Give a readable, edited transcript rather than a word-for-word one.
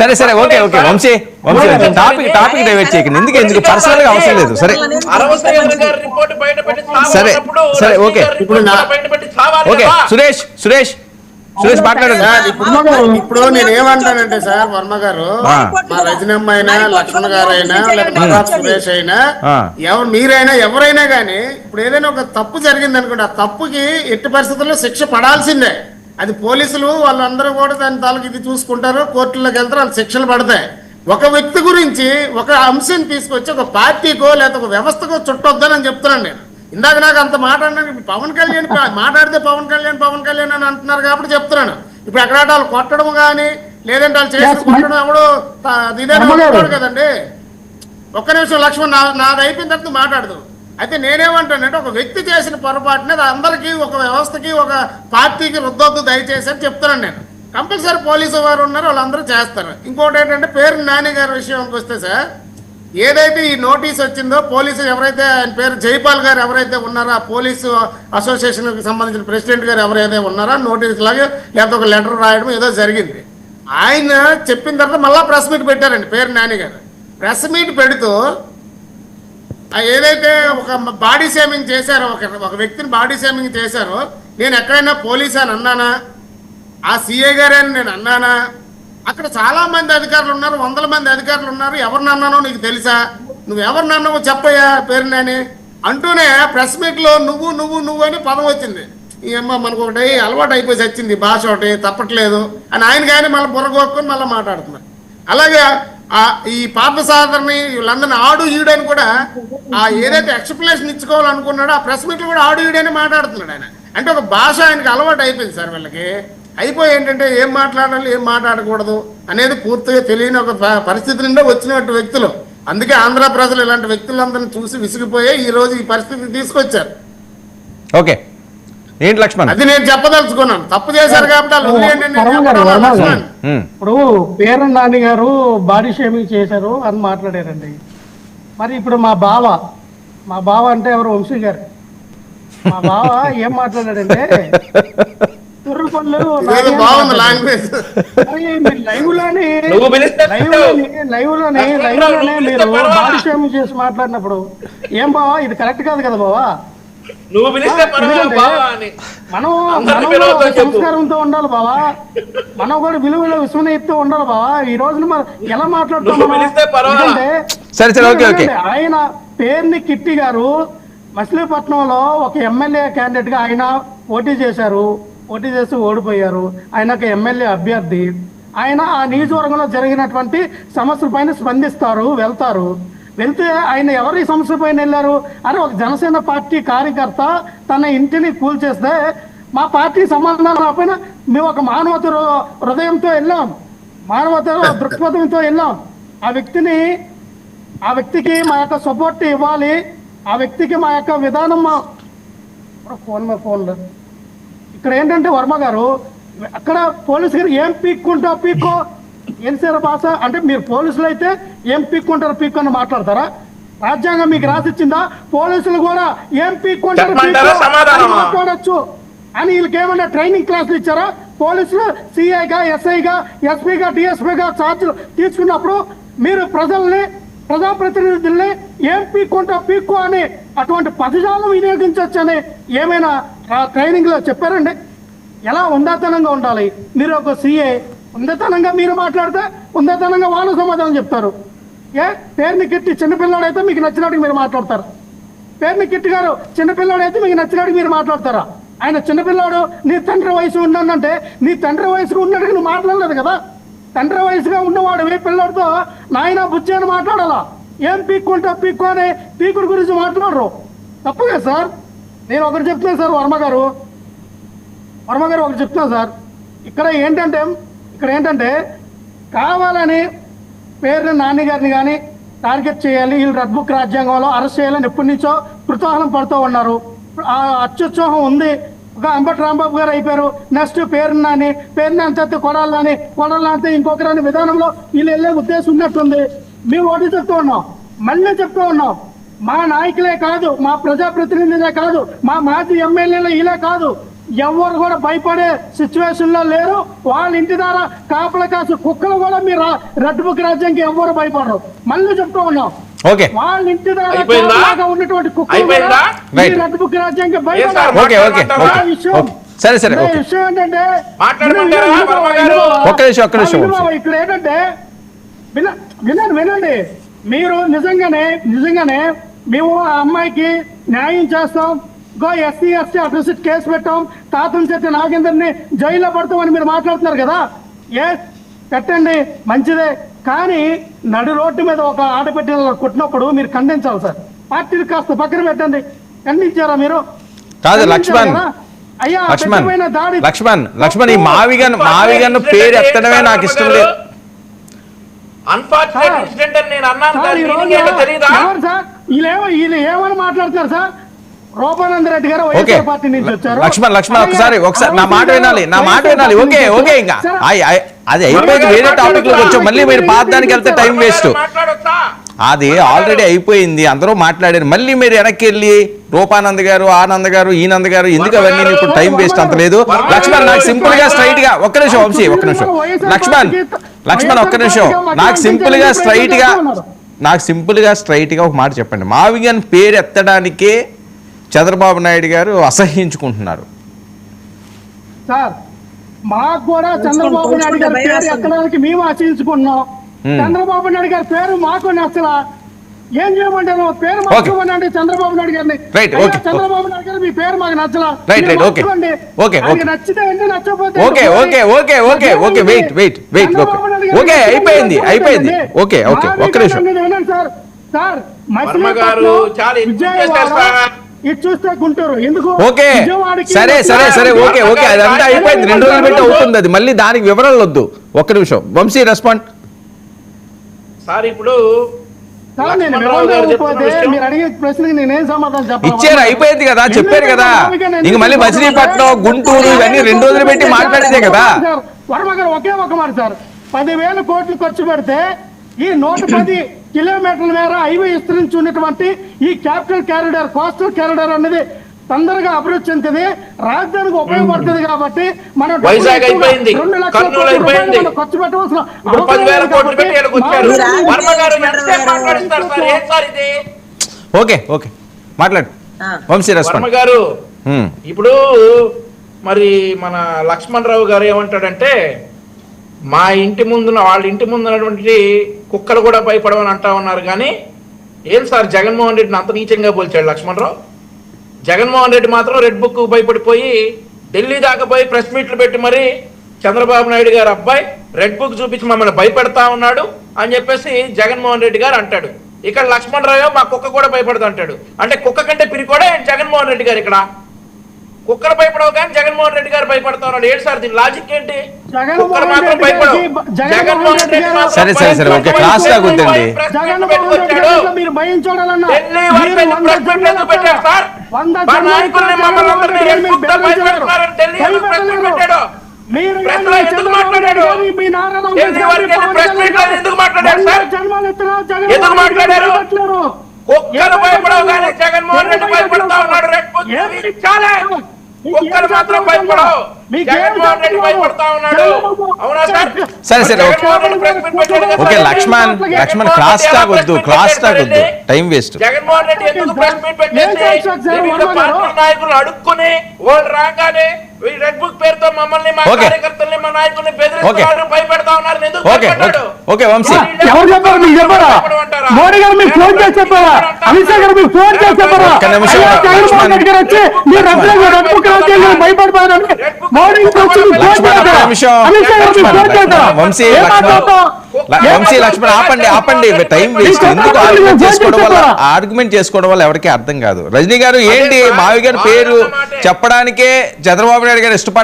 సరే సరే okay okay Vamshi topic divert చేయకండి. ఎందుకు పర్సనల్ గా అవసరం లేదు. సరే సరే సరే ఓకే ఓకే సురేష్ మాట్లాడండి. ఇప్పుడు నేను ఏమంటానంటే సార్, వర్మ గారు, మా రజనమ్మ అయినా, లక్ష్మణ్ గారు అయినా, లేదా సురేష్ అయినా, మీరైనా ఎవరైనా కానీ ఇప్పుడు ఏదైనా ఒక తప్పు జరిగింది అనుకోండి, ఆ తప్పుకి ఎట్టి పరిస్థితుల్లో శిక్ష పడాల్సిందే. అది పోలీసులు వాళ్ళందరూ కూడా దాని తాలూకు ఇది చూసుకుంటారు, కోర్టుల్లోకి వెళ్తారు, వాళ్ళు శిక్షలు పడతాయి. ఒక వ్యక్తి గురించి ఒక అంశం తీసుకొచ్చి ఒక పార్టీకో లేదా ఒక వ్యవస్థకో చుట్టొద్దని చెప్తున్నాను నేను. ఇందాక నాకు అంత మాట్లాడడానికి పవన్ కళ్యాణ్ మాట్లాడితే పవన్ కళ్యాణ్ అని అంటున్నారు కాబట్టి చెప్తున్నాను. ఇప్పుడు ఎక్కడ వాళ్ళు కొట్టడం కానీ లేదంటే వాళ్ళు చేసి కొట్టడం ఎవడు ఇదే కదండి. ఒక్క నిమిషం లక్ష్మణ్, నాది అయిపోయిన తర్వాత మాట్లాడదు. అయితే నేనేమంటానంటే ఒక వ్యక్తి చేసిన పొరపాటుని అందరికీ, ఒక వ్యవస్థకి, ఒక పార్టీకి రుద్దొద్దు దయచేసి అని చెప్తున్నాను నేను. కంపల్సరీ పోలీసు వారు ఉన్నారు, వాళ్ళందరూ చేస్తారు. ఇంకోటి ఏంటంటే పేరు నాని గారి విషయానికి వస్తే సార్, ఏదైతే ఈ నోటీస్ వచ్చిందో పోలీసు ఎవరైతే ఆయన పేరు జైపాల్ గారు ఎవరైతే ఉన్నారో, ఆ పోలీసు అసోసియేషన్కి సంబంధించిన ప్రెసిడెంట్ గారు ఎవరైతే ఉన్నారో నోటీస్ లాగా లేకపోతే ఒక లెటర్ రాయడం ఏదో జరిగింది. ఆయన చెప్పిన తర్వాత మళ్ళీ ప్రెస్ మీట్ పెట్టారండి పేరు నాని గారు. ప్రెస్ మీట్ పెడుతూ ఏదైతే ఒక బాడీ షేమింగ్ చేశారో, ఒక వ్యక్తిని బాడీ షేమింగ్ చేశారో, నేను ఎక్కడైనా పోలీసు అని అన్నానా, ఆ సిఐ గారని నేను అన్నానా, అక్కడ చాలా మంది అధికారులు ఉన్నారు, 100 మంది అధికారులు ఉన్నారు, ఎవరిని అన్నానో నీకు తెలుసా, నువ్వు ఎవరిని అన్నావో చెప్పయ్యా పేరు నాని అంటూనే ప్రెస్ మీట్లో నువ్వు అని పదం వచ్చింది. ఏమో మనకు ఒకటి అలవాటు అయిపోయి వచ్చింది, భాష ఒకటి తప్పట్లేదు అని ఆయన కానీ మళ్ళీ బుర్రగొక్కుని మళ్ళీ మాట్లాడుతున్నారు. అలాగే ఈ పార్థసారథిని వీళ్ళందరినీ ఆడు ఈడని కూడా ఏదైతే ఎక్స్ప్లెనేషన్ ఇచ్చుకోవాలనుకున్నాడో ఆ ప్రెస్ మీట్లు కూడా ఆడు ఈడని మాట్లాడుతున్నాడు ఆయన. అంటే ఒక భాష ఆయనకి అలవాటు అయిపోయింది సార్. వీళ్ళకి అయిపోయి ఏంటంటే ఏం మాట్లాడాలి ఏం మాట్లాడకూడదు అనేది పూర్తిగా తెలియని ఒక పరిస్థితి నుండే వచ్చినట్టు వ్యక్తులు. అందుకే ఆంధ్ర ప్రజలు ఇలాంటి వ్యక్తులందరినీ చూసి విసిగిపోయే ఈ రోజు ఈ పరిస్థితిని తీసుకొచ్చారు. ఓకే ఏంటి లక్ష్మణ్, అది నేను చెప్పదలుచుకున్నాను. తప్పు చేశారు కాబట్టి ఇప్పుడు పేరు నాని గారు బాడీ షేమింగ్ చేశారు అని మాట్లాడారండి. మరి ఇప్పుడు మా బావ అంటే ఎవరు, వంశీ గారు, మా బావ ఏం మాట్లాడాడంటే లైవ్ లోనే మీరు బాడీ షేమింగ్ చేసి మాట్లాడినప్పుడు ఏం బావా ఇది కరెక్ట్ కాదు కదా బావా, మనం సంస్కారంతో ఉండాలి బావా, మనం కూడా విలువలో విశ్వనీయతతో ఉండాలి బావా. ఈ రోజున మనం ఎలా మాట్లాడుతున్నాం అంటే ఆయన పేరుని కిట్టి గారు మచిలీపట్నంలో ఒక ఎమ్మెల్యే క్యాండిడేట్ గా ఆయన పోటీ చేసి ఓడిపోయారు. ఆయన ఒక ఎమ్మెల్యే అభ్యర్థి. ఆయన ఆ నియోజకవర్గంలో జరిగినటువంటి సమస్యల పైన స్పందిస్తారు, వెళ్తే ఆయన ఎవరి సమస్య పైన వెళ్ళారు అని ఒక జనసేన పార్టీ కార్యకర్త తన ఇంటిని కూల్చేస్తే మా పార్టీ సంబంధాలు రాకపోయినా మేము ఒక మానవత హృదయంతో వెళ్ళాం, మానవత దృక్పథంతో వెళ్ళాం. ఆ వ్యక్తికి మా యొక్క సపోర్ట్ ఇవ్వాలి, ఆ వ్యక్తికి మా యొక్క విధానం ఫోన్లో ఇక్కడ ఏంటంటే వర్మ గారు అక్కడ పోలీసు గారు ఏం పీక్కో ఎన్సీఆర్ భాష అంటే మీరు పోలీసులు అయితే ఏం పీక్కుంటారు అని మాట్లాడతారా? రాజ్యాంగం మీకు రాసిచ్చిందా? పోలీసులు కూడా ఏం పీక్కుంటారు మాట్లాడచ్చు అని వీళ్ళకి ఏమన్నా ట్రైనింగ్ క్లాసులు ఇచ్చారా? పోలీసులు సిఐగా, ఎస్ఐగా, ఎస్పీగా, డిఎస్పీగా ఛార్జీలు తీసుకున్నప్పుడు మీరు ప్రజాప్రతినిధుల్ని ఏం పీక్కో అని అటువంటి పదజాలం వినియోగించవచ్చని ఏమైనా ట్రైనింగ్ లో చెప్పారండి? ఎలా ఉందాతనంగా ఉండాలి? మీరు ఒక సిఐ ఉందతనంగా మీరు మాట్లాడితే ఉందతనంగా వాళ్ళు సమాధానం చెప్తారు. పేరుని కిట్టి చిన్నపిల్లాడు అయితే మీకు నచ్చినట్టు మీరు మాట్లాడతారు. పేరుని కిట్టి గారు చిన్నపిల్లాడు అయితే మీకు నచ్చినట్టు మీరు మాట్లాడతారా? ఆయన చిన్నపిల్లాడు నీ తండ్రి వయసు ఉన్నానంటే నీ తండ్రి వయసుకు ఉన్నట్టు నువ్వు మాట్లాడలేదు కదా. తండ్రి వయసుగా ఉన్నవాడు ఏ పిల్లడితో నాయన బుజ్జి అని మాట్లాడాలా? ఏం పీక్కో అని పీకుడు గురించి మాట్లాడరు, తప్పుగా సార్. నేను ఒకటి చెప్తున్నాను సార్, వర్మ గారు ఒకటి చెప్తున్నా సార్. ఇక్కడ ఏంటంటే కావాలని పేరుని నాని గారిని కానీ టార్గెట్ చేయాలి, వీళ్ళు రెడ్ బుక్ రాజ్యాంగంలో అరెస్ట్ చేయాలని ఎప్పటి నుంచో కృతోహలం పడుతూ ఉన్నారు. ఆ అత్యుత్సాహం ఉంది. ఒక అంబటి రాంబాబు గారు అయిపోయారు, నెక్స్ట్ పేరు నాని చేస్తే కొడాలని ఇంకొకరని విధానంలో వీళ్ళు వెళ్ళే ఉద్దేశం ఉన్నట్టుంది. మేము ఒకటి చెప్తూ ఉన్నాం, మళ్ళీ చెప్తూ ఉన్నాం, మా నాయకులే కాదు, మా ప్రజాప్రతినిధులే కాదు, మా మాజీ ఎమ్మెల్యేలే ఇలా కాదు, ఎవరు కూడా భయపడే సిచ్యువేషన్ లో లేరు. వాళ్ళ ఇంటి ద్వారా కాపల కాసు కుక్కలు కూడా మీరు రెడ్ బుక్ రాజ్యానికి ఎవరు భయపడరు. మళ్ళీ చెప్తూ ఉన్నాం, ఓకే వాళ్ళ ఇంటి ద్వారా అయిపోయిందా? కాపలాగా ఉన్నటువంటి కుక్కలు అయిపోయిందా? కూడా ఈ రైట్. రెడ్ బుక్ రాజ్యానికి ఏ భయపడరు. Sir? Okay okay okay okay. సరే సరే ఓకే. విషయం ఏంటంటే మాట్లాడమంటారా వర్మ గారు? ఒక్క నిమిషం, ఒక్క నిమిషం. ఇక్కడ ఏంటంటే వినండి, మీరు నిజంగానే మేము ఆ అమ్మాయికి న్యాయం చేస్తాం, గో ఎస్సీ అట్రాసిటీ కేసు పెట్టాం, తాతను చెట్టు నాగేందర్ని జైల్లో పడతామని మీరు మాట్లాడుతున్నారు కదా. ఏ పెట్టండి, మంచిదే. కానీ నడు రోడ్డు మీద ఒక ఆడపిల్ల కొట్టినప్పుడు మీరు ఖండించాలి సార్. పార్టీని కాస్త పక్కన పెట్టండి. ఖండించారా మీరు? కాదు ఖండించారు లక్ష్మణ్, కదా? అయ్యా, లక్ష్మణ్ పెద్దమైన దాడి లక్ష్మణ్ ఈ మావిగన్ పేరు ఎత్తడమే నాకు ఇష్టం లేదు. అన్ఫార్చునేట్ ఇన్సిడెంట్ అని నేను అన్నాను సార్, కానీ ఈ రోజు మీనింగ్ ఏంటో తెలీదా? ఎవరు సార్ వీళ్ళు ఏమని మాట్లాడతారు సార్? రూపానంద రెడ్డి గారు ఓకే వైఎస్ఆర్ పార్టీ నుంచి వచ్చారు. లక్ష్మణ్ ఒకసారి నా మాట వినాలి. ఓకే ఓకే ఇంకా అది అయిపోయింది. వేరే టాపిక్ లోకి వచ్చాం, మళ్ళీ మీరు పాతానికి వెళ్తే టైం వేస్ట్. మాట్లాడొచ్చా? అది ఆల్రెడీ అయిపోయింది, అందరూ మాట్లాడారు. మళ్ళీ మీరు వెనక్కి వెళ్ళి రూపానంద్ గారు, ఆనంద్ గారు, ఈనంద్ గారు ఎందుకు అవన్నీ ఇప్పుడు టైం వేస్ట్ అంత లేదు. లక్ష్మణ్ నాకు సింపుల్ గా స్ట్రైట్ గా ఒక్క నిమిషం వంశీ, ఒక్క నిమిషం లక్ష్మణ్ ఒక్క నిమిషం. నాకు సింపుల్ గా స్ట్రైట్ గా ఒక మాట చెప్పండి. మావిగన్ పేరు ఎత్తడానికే చంద్రబాబు నాయుడు గారు అసహ్యించుకుంటున్నారు. సార్, మాకు కూడా చంద్రబాబు నాయుడు గారి పేరు ఎక్కడానికి మేము ఆశించుకున్నాం. చంద్రబాబు నాయుడు గారి పేరు మాకు నచ్చలా. ఏం చేయమంటారు? పేరు మార్చుకోమనండి చంద్రబాబు నాయుడు గారిని. Right, okay. చంద్రబాబు నాయుడు గారు మీ పేరు మాకు నచ్చలా. రైట్, ఓకే ఓకే ఓకే నచ్చితే ఏంటి, నచ్చకపోతే okay okay okay okay okay wait okay అయిపోయింది. ఓకే ఓకే ఒక్క నిమిషం. వినండి సార్. సార్, వర్మ గారు చాలా ఇన్పుట్ చేశారు సార్. ఇది చూస్తే గుంటూరు ఎందుకు? ఓకే సరే ఓకే ఓకే అదంతా అయిపోయింది. 2 రోజులు పెట్టి అవుతుంది అది. మళ్ళీ దానికి వివరాలు వద్దు. ఒక్క నిమిషం వంశీ రెస్పాండ్. సార్ ఇప్పుడు సార్, నేను వివరించకపోతే మీరు అడిగే ప్రశ్నకి నేనేం సమాధానం చెప్పాలి? ఇచ్చారు, అయిపోయింది కదా, చెప్పారు కదా. ఇంక మళ్ళీ మచిలీపట్నం, గుంటూరు ఇవన్నీ 2 రోజులు పెట్టి మాట్లాడితే కదా. వర్మ గారు ఒకే ఒక మాట సార్, 10,000 కోట్లు ఖర్చు పెడితే ఈ 110 కిలోమీటర్ల మేర హైవే విస్తరించి ఉన్నటువంటి ఈ క్యాపిటల్ కారిడార్, కోస్టల్ కారిడార్ అనేది తొందరగా అభివృద్ధి చెందుతుంది, రాజధానికి ఉపయోగపడుతుంది. కాబట్టి మనం వైజాగ్ అయిపోయింది, 2 లక్షల కర్నూలు అయిపోయింది, ఖర్చు పెట్టవలసిన ఇప్పుడు 10,000 కోట్లు పెట్టి ఇక్కడికి వచ్చారు. వర్మ గారు ఎంతసేపు మాట్లాడిస్తారు సార్? ఏం సార్ ఇది? ఓకే ఓకే మాట్లాడు వంశీ రెస్పాండ్. వర్మ గారు ఇప్పుడు మరి మన లక్ష్మణ్ రావు గారు ఏమంటాడంటే, మా ఇంటి ముందున వాళ్ళ ఇంటి ముందున్నటువంటి కుక్కలు కూడా భయపడమని అంటా ఉన్నారు. కానీ ఏం సార్ జగన్మోహన్ రెడ్డిని అంత నీచంగా పోల్చాడు లక్ష్మణ్ రావు? జగన్మోహన్ రెడ్డి మాత్రం రెడ్ బుక్ భయపడిపోయి ఢిల్లీ దాకా పోయి ప్రెస్ మీట్లు పెట్టి మరి చంద్రబాబు నాయుడు గారు అబ్బాయి రెడ్ బుక్ చూపించి మమ్మల్ని భయపెడతా ఉన్నాడు అని చెప్పేసి జగన్మోహన్ రెడ్డి గారు అంటాడు. ఇక్కడ లక్ష్మణ్ రావు మా కుక్క కూడా భయపడతా అంటాడు. అంటే కుక్క కంటే పిరికోడే జగన్మోహన్ రెడ్డి గారు. ఇక్కడ కుక్కలు భయపడవు కానీ జగన్మోహన్ రెడ్డి గారు భయపడతా ఉన్నాడు. ఏంటి సార్ దీని లాజిక్ ఏంటి? కుక్కలు మాత్రం భయపడవు, జగన్మోహన్ రెడ్డి సరే ఓకే క్లాస్ గా కూర్చోండి. మీరు భయం చూడాలన్నా ఢిల్లీ వరకు ప్రెస్ మీట్ ఎందుకు పెట్టాడు సార్? మా నాయకుల్ని మమ్మల్ని అందరినీ రెడ్ బుక్ తో భయపెడుతున్నారని ఢిల్లీ ఎందుకు ప్రెస్ మీట్ పెట్టాడు? ప్రెస్ లో ఎందుకు మాట్లాడాడు? ఢిల్లీ వరకు ప్రెస్ మీట్ లో ఎందుకు మాట్లాడాడు సార్? ఎందుకు మాట్లాడారు? కుక్కలు భయపడవు కానీ జగన్మోహన్ రెడ్డి భయపడతా ఉన్నాడు. రెడ్ బుక్ చాలే, కుక్కలు మాత్రం భయపడవు, జగన్మోహన్ రెడ్డి భయపడతా ఉన్నాడు. అవునా సార్? సరే ఓకే లక్ష్మణ్ క్లాస్ టాక్ వద్దు టైం వేస్ట్. జగన్మోహన్ రెడ్డి ఎందుకు ప్రెస్ మీట్ పెట్టేసి వివిధ పార్టీ నాయకులు అడుక్కుని వాళ్ళు రాగానే రెడ్ బుక్ పేరుతో మమ్మల్ని, మా కార్యకర్తల్ని, మా నాయకుల్ని బెదిరిస్తున్నారు, భయపెడతా ఉన్నారు. ఎందుకు భయపడ్డాడు? ఓకే వంశీ ఎవరు చెప్పారు? మీకు చెప్పారా? మోడీ గారు మీకు ఫోన్ చేసి చెప్పారా? అమిత్ షా గారు మీకు ఫోన్ చేసి చెప్పారా? జగన్మోహన్ రెడ్డి గారు వచ్చి మీరు రెడ్ బుక్ రాజ్యాంగం భయపడిపోయారని మోడీ వంశీ లక్ష్మణ్ ఆపండి టైం వేస్ట్. ఎందుకు ఆర్గ్యుమెంట్ చేసుకోవడం వల్ల ఎవరికి అర్థం కాదు. రజనీ గారు ఏంటి మావి గారి పేరు చెప్పడానికే చంద్రబాబు నాయుడు గారు ఇష్టపడ